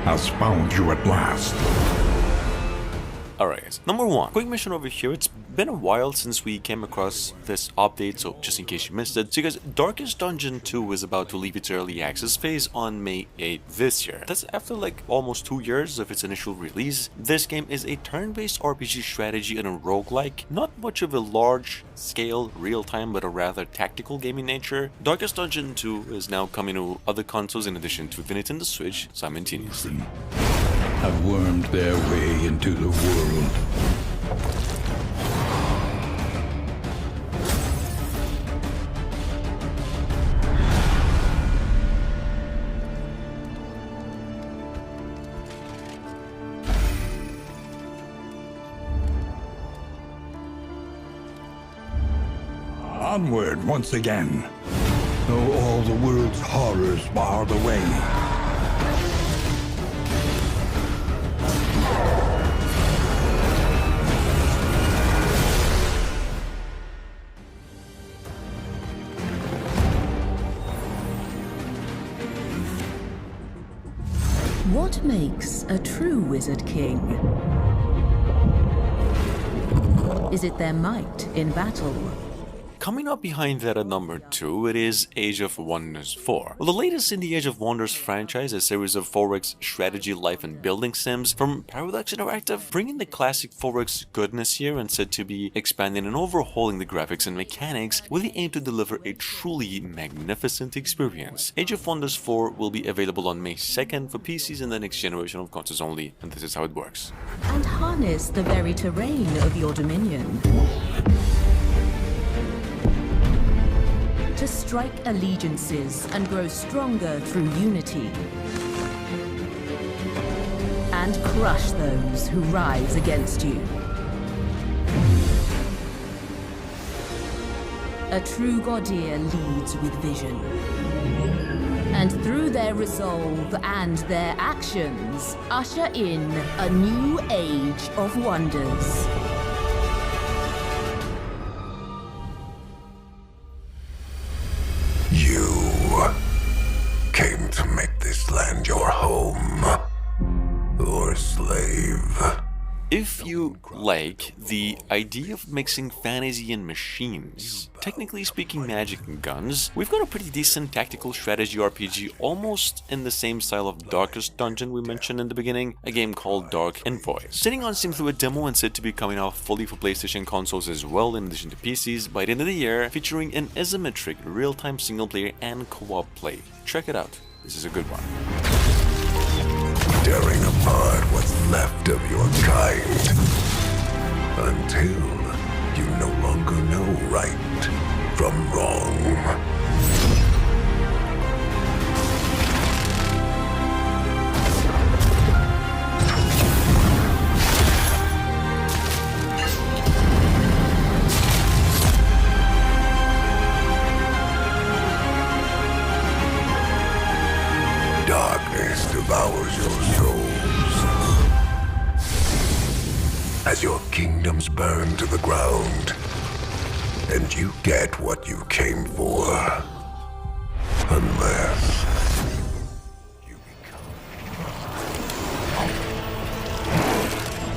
has found you at last. Alright, number 1. Quick mission over here. It's been a while since we came across this update, so just in case you missed it. So guys, Darkest Dungeon 2 is about to leave its early access phase on May 8th this year. That's after like almost 2 years of its initial release. This game is a turn-based RPG strategy and a roguelike. Not much of a large-scale, real-time, but a rather tactical game in nature. Darkest Dungeon 2 is now coming to other consoles in addition to the Nintendo Switch simultaneously. Have wormed their way into the world. Onward once again, though all the world's horrors bar the way. What makes a true Wizard King? Is it their might in battle? Coming up behind that at number 2, it is Age of Wonders 4. Well, the latest in the Age of Wonders franchise, a series of 4X strategy, life and building sims from Paradox Interactive, bringing the classic 4X goodness here and said to be expanding and overhauling the graphics and mechanics with the aim to deliver a truly magnificent experience. Age of Wonders 4 will be available on May 2nd for PCs and the next generation of consoles only, and this is how it works. And harness the very terrain of your dominion. To strike allegiances and grow stronger through unity. And crush those who rise against you. A true Gordier leads with vision. And through their resolve and their actions, usher in a new age of wonders. Came to make this land your home, or slave. If you like the idea of mixing fantasy and machines, technically speaking magic and guns, we've got a pretty decent tactical strategy RPG almost in the same style of Darkest Dungeon we mentioned in the beginning, a game called Dark Envoy. Sitting on Steam through a demo and said to be coming out fully for PlayStation consoles as well in addition to PCs by the end of the year, featuring an isometric real-time single-player and co-op play. Check it out, this is a good one. Tearing apart what's left of your kind, until you no longer know right from wrong. Darkness devours your souls as your kingdoms burn to the ground, and you get what you came for, unless you become.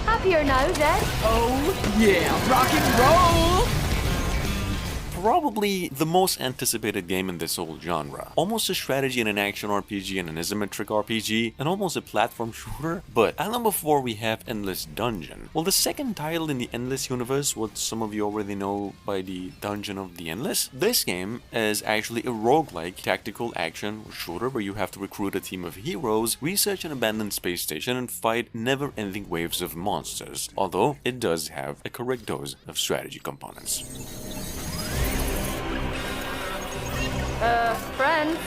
Happier now, Zed? Oh yeah, rock and roll! Probably the most anticipated game in this whole genre. Almost a strategy and an action RPG and an isometric RPG, and almost a platform shooter. But at number 4 we have Endless Dungeon. Well, the second title in the Endless universe, what some of you already know by the Dungeon of the Endless. This game is actually a roguelike tactical action shooter where you have to recruit a team of heroes, research an abandoned space station, and fight never-ending waves of monsters. Although it does have a correct dose of strategy components. Friends,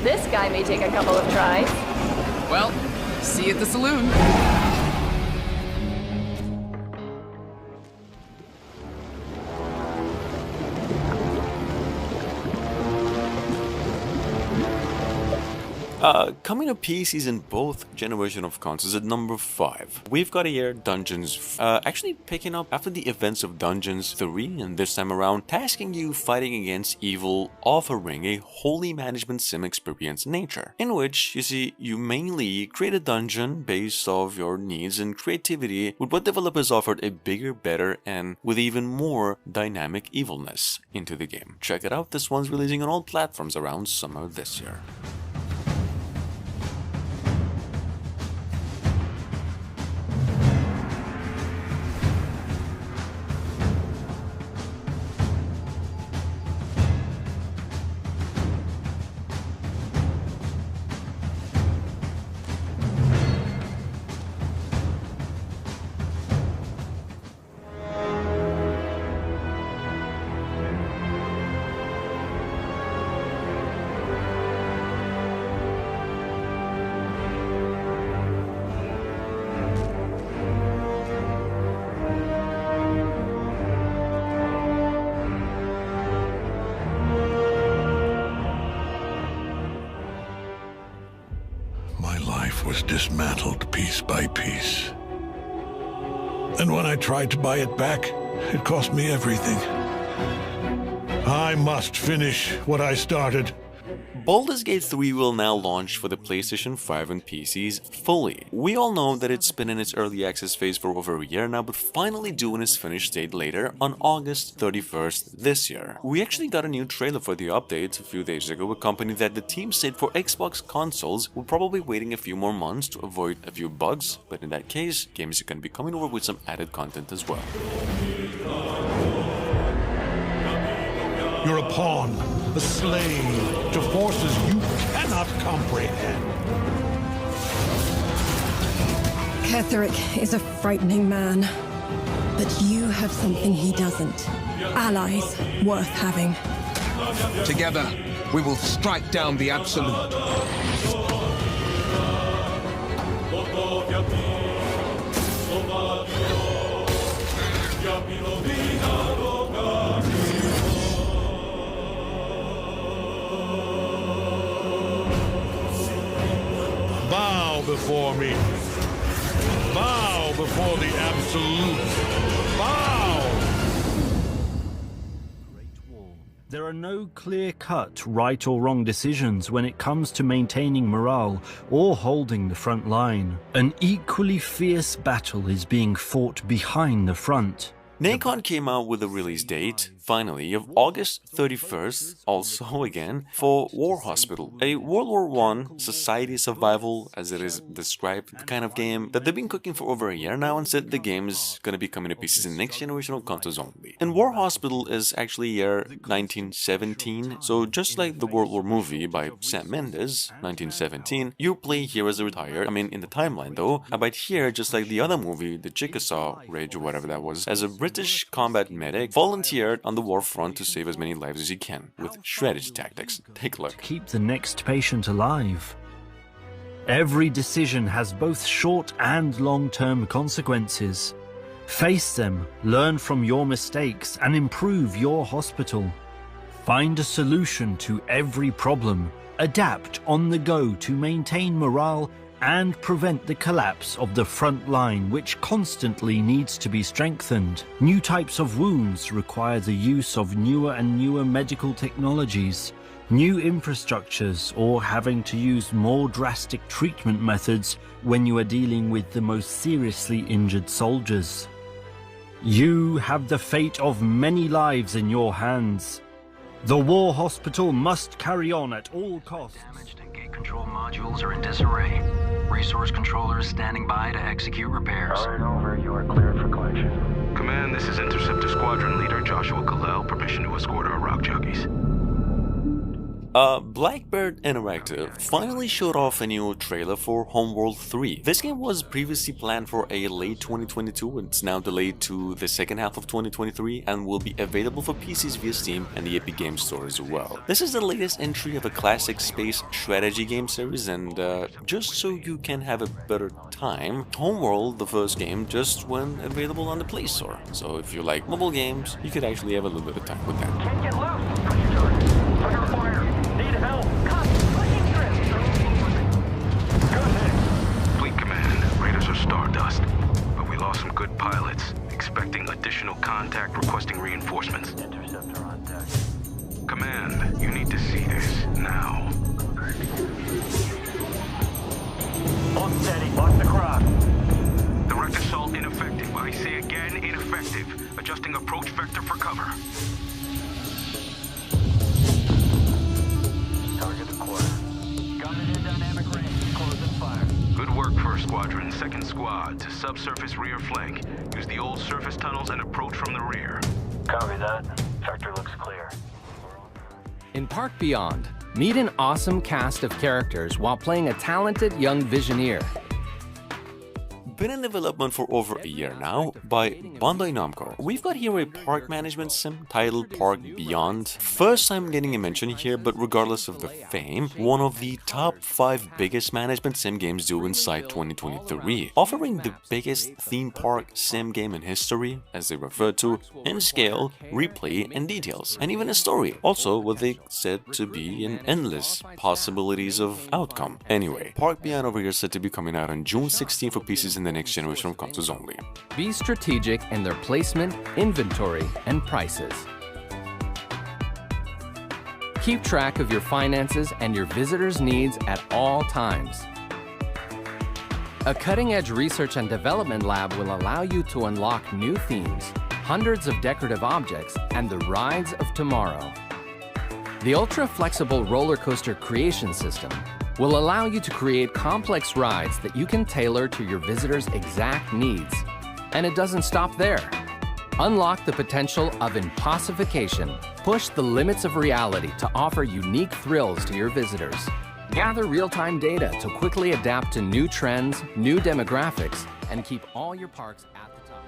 this guy may take a couple of tries. Well, see you at the saloon. Coming to PCs in both generation of consoles at number 5, we've got here Dungeons, actually picking up after the events of Dungeons 3, and this time around tasking you fighting against evil, offering a wholly management sim experience in nature, in which, you see, you mainly create a dungeon based off your needs and creativity, with what developers offered a bigger, better, and with even more dynamic evilness into the game. Check it out, this one's releasing on all platforms around summer this year. My life was dismantled piece by piece. And when I tried to buy it back, it cost me everything. I must finish what I started. Baldur's Gate 3 will now launch for the PlayStation 5 and PCs fully. We all know that it's been in its early access phase for over a year now, but finally doing its finished state later on August 31st this year. We actually got a new trailer for the update a few days ago, accompanied that the team said for Xbox consoles we're probably waiting a few more months to avoid a few bugs, but in that case, games are going to be coming over with some added content as well. You're a pawn, a slave to forces you cannot comprehend. Ketherick is a frightening man, but you have something he doesn't. Allies worth having. Together, we will strike down the Absolute. Bow before me. Bow before the Absolute. Bow! There are no clear-cut right or wrong decisions when it comes to maintaining morale or holding the front line. An equally fierce battle is being fought behind the front. Nacon came out with a release date, finally, of August 31st, also again, for War Hospital, a World War I society survival, as it is described, kind of game that they've been cooking for over a year now, and said the game is gonna be coming to pieces in next generational consoles only. And War Hospital is actually year 1917, so just like the World War movie by Sam Mendes, 1917, you play here as a retired, in the timeline though, but here, just like the other movie, the Chickasaw Ridge or whatever that was, as a British combat medic volunteered on the war front to save as many lives as he can, with strategy tactics. Take a look. Keep the next patient alive. Every decision has both short and long-term consequences. Face them, learn from your mistakes, and improve your hospital. Find a solution to every problem. Adapt on the go to maintain morale and prevent the collapse of the front line, which constantly needs to be strengthened. New types of wounds require the use of newer and newer medical technologies, new infrastructures, or having to use more drastic treatment methods when you are dealing with the most seriously injured soldiers. You have the fate of many lives in your hands. The War Hospital must carry on at all costs. Damaged and gate control modules are in disarray. Resource controllers standing by to execute repairs. Alright, over. You are cleared for collection. Command, this is Interceptor Squadron Leader Joshua Kalel. Permission to escort our rock jockeys. Blackbird Interactive finally showed off a new trailer for Homeworld 3. This game was previously planned for a late 2022, and it's now delayed to the second half of 2023 and will be available for PCs via Steam and the Epic Games Store as well. This is the latest entry of a classic space strategy game series, and just so you can have a better time, Homeworld, the first game, just went available on the Play Store. So if you like mobile games, you could actually have a little bit of time with that. Can't get loose! Under fire! Need help! Cut! Pushing through! command. You need to see this now. Hold steady. Watch the cross. Direct assault ineffective. I say again, ineffective. Adjusting approach vector for cover. Target deployed. Gunman in dynamic range. Closing fire. Good work, First Squadron. Second Squad, to subsurface rear flank. Use the old surface tunnels and approach from the rear. Copy that. Sector looks clear. In Park Beyond, meet an awesome cast of characters while playing a talented young Visioneer. Been in development for over a year now by Bandai Namco. We've got here a park management sim titled Park Beyond. First time getting a mention here, but regardless of the fame, one of the top 5 biggest management sim games due inside 2023, offering the biggest theme park sim game in history, as they refer to, in scale, replay, and details, and even a story. Also, what they said to be an endless possibilities of outcome. Anyway, Park Beyond over here is said to be coming out on June 16 for PCs and the next generation of consoles only. Be strategic in their placement, inventory, and prices. Keep track of your finances and your visitors' needs at all times. A cutting-edge research and development lab will allow you to unlock new themes, hundreds of decorative objects, and the rides of tomorrow. The ultra-flexible roller coaster creation system will allow you to create complex rides that you can tailor to your visitors' exact needs. And it doesn't stop there. Unlock the potential of impossification. Push the limits of reality to offer unique thrills to your visitors. Gather real-time data to quickly adapt to new trends, new demographics, and keep all your parks at the top.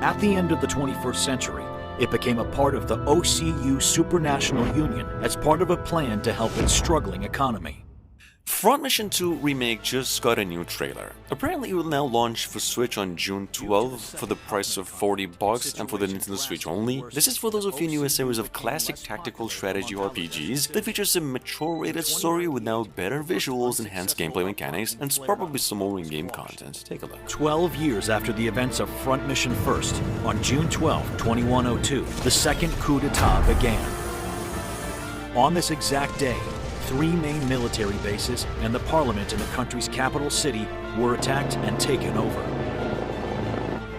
At the end of the 21st century, it became a part of the OCU Supranational Union as part of a plan to help its struggling economy. Front Mission 2 Remake just got a new trailer. Apparently it will now launch for Switch on June 12 for the price of $40 and for the Nintendo Switch only. This is for those of you new a series of classic tactical strategy RPGs that features a mature-rated story with now better visuals, enhanced gameplay mechanics, and probably some more in-game content. Take a look. 12 years after the events of Front Mission First, on June 12, 2102, the second coup d'etat began. On this exact day, 3 main military bases and the parliament in the country's capital city were attacked and taken over.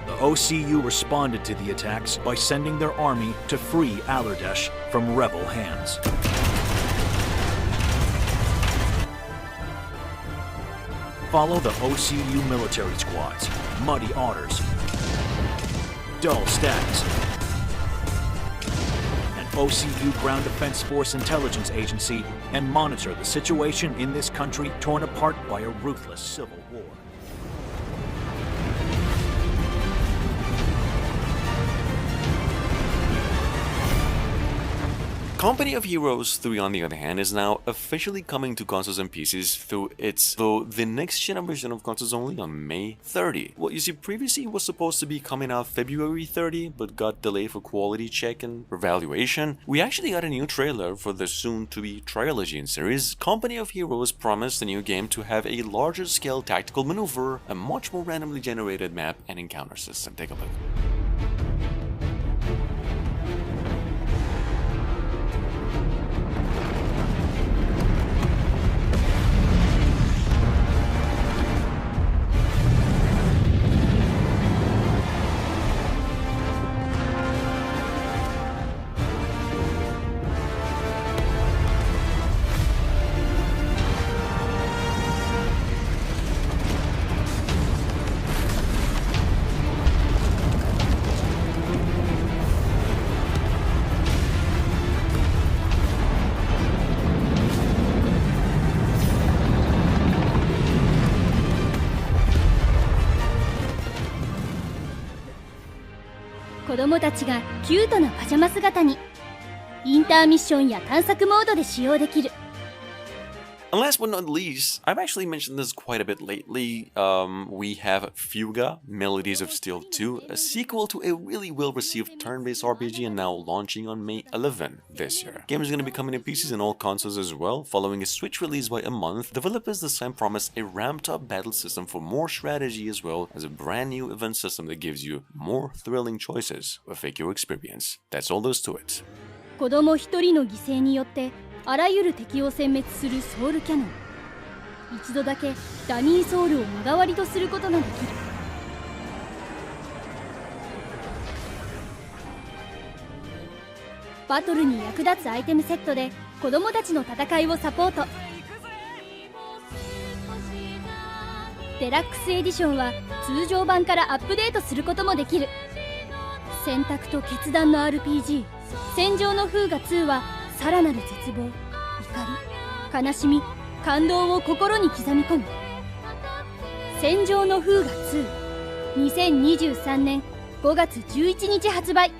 The OCU responded to the attacks by sending their army to free Alardesh from rebel hands. Follow the OCU military squads, Muddy Otters, Dull Stags, OCU Ground Defense Force Intelligence Agency and monitor the situation in this country torn apart by a ruthless civil war. Company of Heroes 3, on the other hand, is now officially coming to consoles and PCs through the next generation of consoles only on May 30. Well, you see, previously it was supposed to be coming out February 30, but got delayed for quality check and evaluation. We actually got a new trailer for the soon-to-be trilogy in series. Company of Heroes promised the new game to have a larger scale tactical maneuver, a much more randomly generated map, and encounter system. Take a look.子供たちがキュートなパジャマ姿にインターミッションや探索モードで使用できる。 And last but not least, I've actually mentioned this quite a bit lately, we have Fuga, Melodies of Steel 2, a sequel to a really well-received turn-based RPG and now launching on May 11 this year. Game is going to be coming to PCs and all consoles as well. Following a Switch release by a month, developers this time promise a ramped-up battle system for more strategy as well as a brand new event system that gives you more thrilling choices with your experience. That's all there is to it. 子供一人の犠牲によってあらゆる敵を殲滅するソウルキャノン。一度だけダニーソウルを身代わりとすることができる。バトルに役立つアイテムセットで子供たちの戦いをサポート。デラックスエディションは通常版からアップデートすることもできる。選択と決断の RPG 戦場の風雅2はさらなる絶望、怒り、悲しみ、感動を心に刻み込む。戦場の風雅2、2023年5月11日発売。